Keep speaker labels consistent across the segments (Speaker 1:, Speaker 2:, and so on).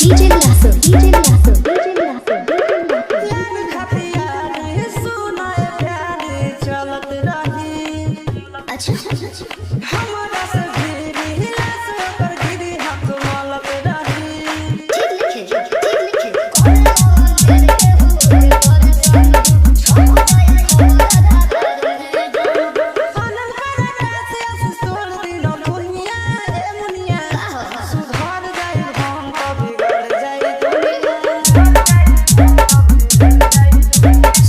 Speaker 1: DJ Lasso, DJ Lasso, DJ Lasso, DJ Lasso.
Speaker 2: यार खतिया रे सुना प्यारे चलत रही
Speaker 1: अच्छा अच्छा अच्छा
Speaker 2: हमरा से गिरी लाश पर गिरी हाथ मलत रही
Speaker 1: ठीक लिखे
Speaker 2: आनंद करा से तोड़ दिलो दुनिया ए मुनिया सुधर जाई हम तो बिगड़ जाई दुनिया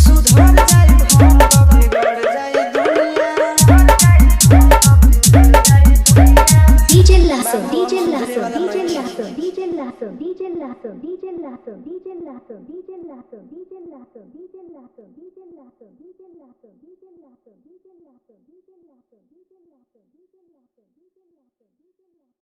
Speaker 2: सुधर जाई हम तो बिगड़ जाई दुनिया
Speaker 1: DJ Lasso, DJ Lasso, DJ Lasso, DJ Lasso, DJ Lasso, DJ Lasso, DJ Lasso, DJ Lasso, DJ Lasso, DJ Lasso, DJ Lasso, DJ Lasso, DJ Lasso, DJ Lasso, DJ Lasso, DJ Lasso, DJ Lasso, DJ Lasso, DJ Lasso.